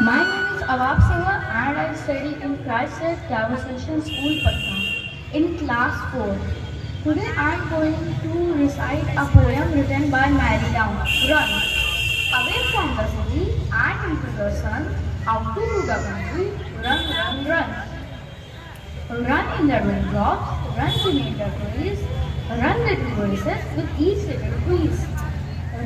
My name is Awab Singh and I study in Christchurch Conversation School, Patna, in class 4. Today I am going to recite a poem written by Mary Down. Run away from the city and into the sun, out to the country. Run, run, run. Run in the raindrops, run beneath the trees. Run little races with each little breeze.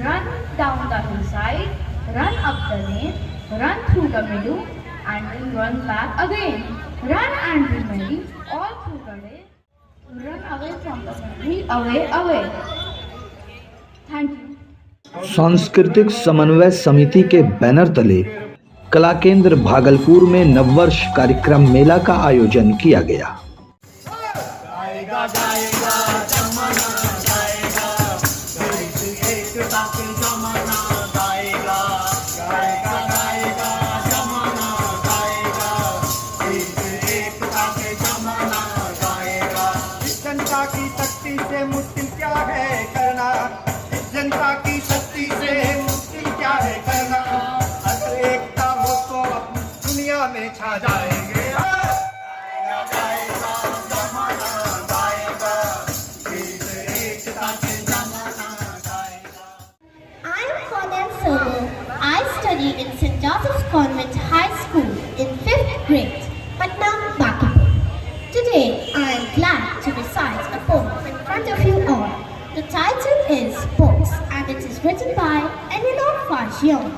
Run down the hillside, run up the lane, run through the meadow, and then run back again. Run and be merry all through the day. Run away from the country, away, away. Thank you. सांस्कृतिक समन्वय समिति के banner तले कला केंद्र भागलपुर में नववर्ष कार्यक्रम मेला का आयोजन किया गया। जनता की शक्ति से मुश्किल क्या है करना, जनता की शक्ति से मुश्किल क्या है करना, अगर एकता हो तो दुनिया में छा जाएंगे। I study in St. Joseph's Convent High School in 5th grade, Patna, Bhagalpur. Today, I am glad to recite a poem in front of you all. The title is Books and it is written by Fajion.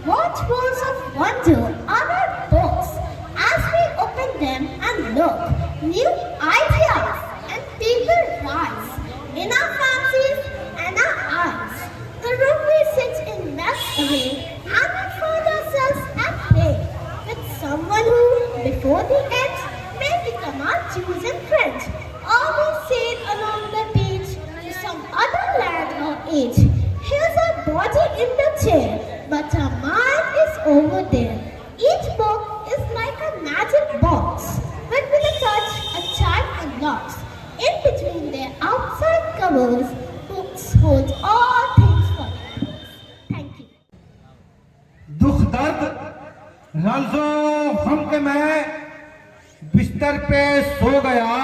What worlds of wonder are our books as we open them and look, new ideas and people rise in our fancies and our eyes. The room we sit in melts away and we find ourselves at play with someone who, before the end, may become our chosen friend. Or we sail along the beach to some other land or age. Here's our body in the chair, but our mind is over there. Each book is like a magic box, but with a touch, a chime unlocks. In between their outside covers, books hold all things for us. Thank you. दुख दर्द रंजो गम के मैं बिस्तर पे सो गया,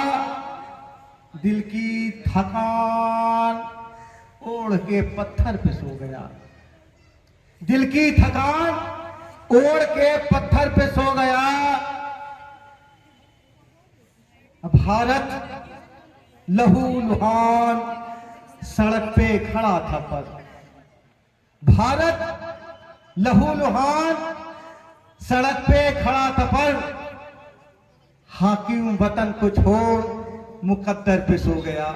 दिल की थकान ओढ़ के पत्थर पे सो गया, दिल की थकान ओढ़ के पत्थर पे सो गया। भारत लहू लुहान सड़क पे खड़ा था पर, भारत लहू लुहान सड़क पे खड़ा था पर, हाकिम वतन को छोड़ मुकद्दर पे सो गया।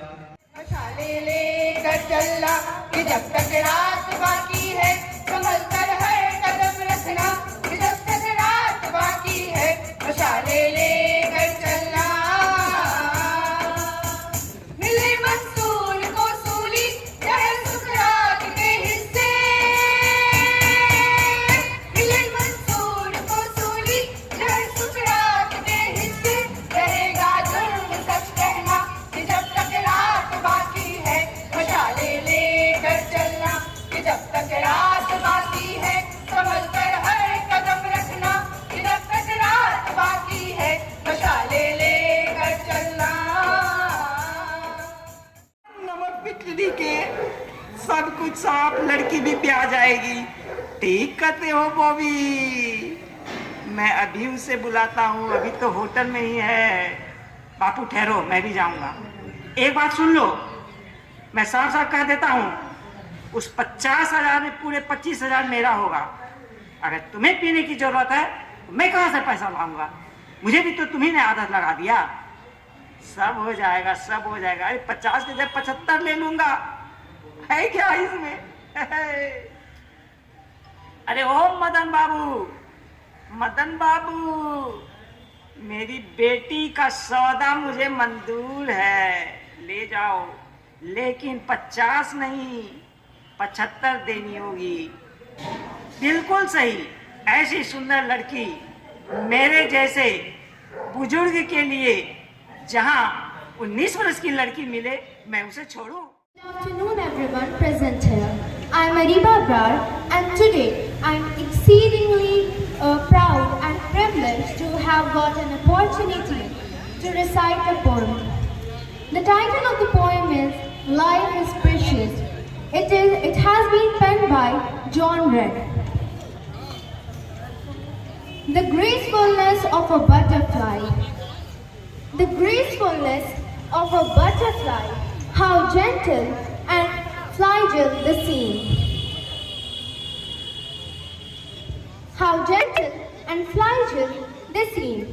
मशाले लेकर चलना कि जब तक रात बाकी है, संभल कर है कदम रखना कि जब तक रात बाकी है। मशाले लेकर चलना, मिले मंसूर को सूली चाहे सुकरात के हिस्से, मिले मंसूर को सूली चाहे सुकरात के हिस्से। रहेगा जुर्म सच कहना कि जब तक रात बाकी है। मशाले लेकर चलना कि जब तक रात बाकी है, संभल कर हर कदम रखना कि जब तक रात बाकी है। मशाले लेकर चलना। नमक बिजली के सब कुछ साफ, लड़की भी ब्याह जाएगी। ठीक कहते हो बॉबी, मैं अभी उसे बुलाता हूँ, अभी तो होटल में ही है। बापू ठहरो, मैं भी जाऊंगा। एक बात सुन लो, मैं साफ साफ कह देता हूँ, उस 50,000 में पूरे 25,000 मेरा होगा। अगर तुम्हें पीने की जरूरत है तो मैं कहाँ से पैसा लाऊंगा? मुझे भी तो तुम्ही ने आदत लगा दिया। सब हो जाएगा, सब हो जाएगा। अरे 50 के जगह 75 ले लूंगा, है क्या इसमें? अरे ओ मदन बाबू, मदन बाबू, मेरी बेटी का सौदा मुझे मंजूर है, ले जाओ, लेकिन 50 नहीं 75 देनी होगी। बिल्कुल सही, ऐसी सुंदर लड़की मेरे जैसे बुजुर्ग के लिए जहां 19 वर्ष की लड़की मिले, मैं उसे छोड़ूं? Good afternoon everyone present here. I am Ariba Brar and today I am exceedingly proud and privileged to have got an opportunity to recite a poem. The title of the poem is Life is Precious. It has been penned by John Red. The gracefulness of a butterfly. The gracefulness of a butterfly, how gentle and fragile the scene. How gentle and fragile the scene,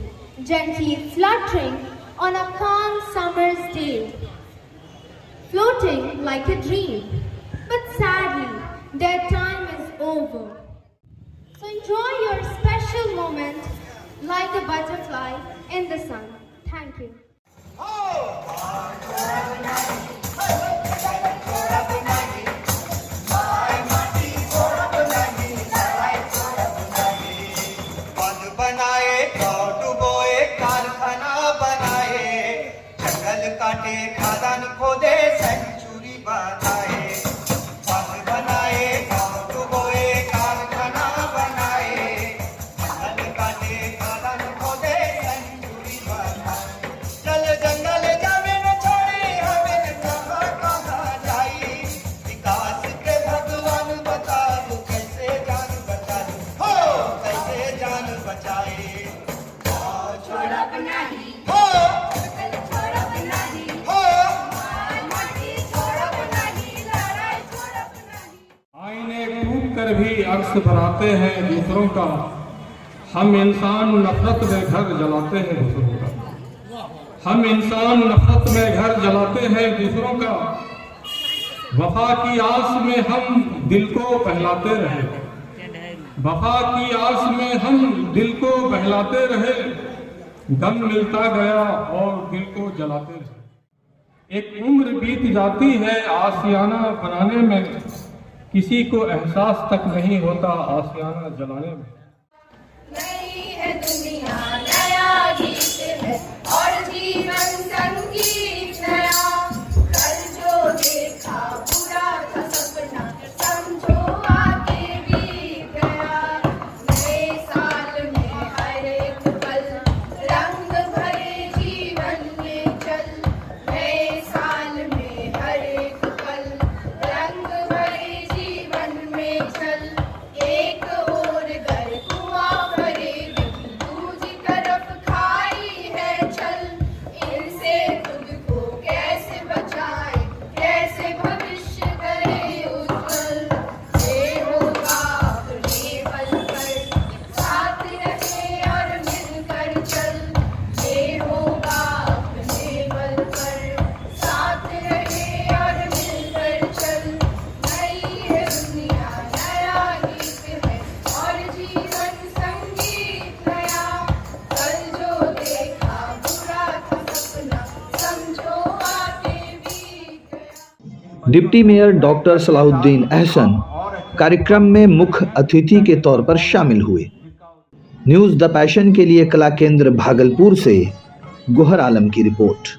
gently fluttering on a calm summer's day, floating like a dream. But sadly, their time is over. So enjoy your special moment like a butterfly in the sun. Thank you. बनाए डुबोए कारखाना बनाए जंगल काटे खादान खोदे century बनाए बनाए डुबोए कारखाना बनाए जंगल काटे खादान खोदे सेंचुरी बनाए चल जंगल जमीन छोड़ी हमें कहाँ कहाँ जाई विकास के भगवान बता दो कैसे जान बचा हो कैसे जान बचाए आईने टूट कर भी अक्स बनाते हैं दूसरों का, हम इंसान नफरत में घर जलाते हैं दूसरों का। हम इंसान नफरत में घर जलाते हैं दूसरों का। वफा की आस में हम दिल को बहलाते रहे, वफा की आस में हम दिल को बहलाते रहे, गम मिलता गया और दिल को जलाते रहे। एक उम्र बीत जाती है आशियाना बनाने में, किसी को एहसास तक नहीं होता आशियाना जलाने में। नई है दुनिया नया गीत है और जीवन संगीत नया, कल जो देखा पूरा था सपना समझो आगे बीत गया। नए साल में हर एक पल रंग भरे जीवन में चल, नए साल में हर एक पल रंग भरे जीवन में चल। एक और घर कुआं भरे दूसरी तरफ खाई है छल, इनसे खुद को कैसे बचाए कैसे भविष्य करे उज्जवल। ये होगा अपने बल पर साथ रहे और मिलकर चल, ये होगा अपने बल पर साथ रहे और मिलकर चल। नई है दुनिया नया गीत है और जीवन संगीत नया, कल जो देखा बुरा था सपना समझो आगे बीत गया। Deputy mayor doctor Salahuddin Ahsan कार्यक्रम में मुख्य अतिथि के तौर पर शामिल हुए। न्यूज़ द पैशन के लिए कला केंद्र भागलपुर से गोहर आलम की रिपोर्ट।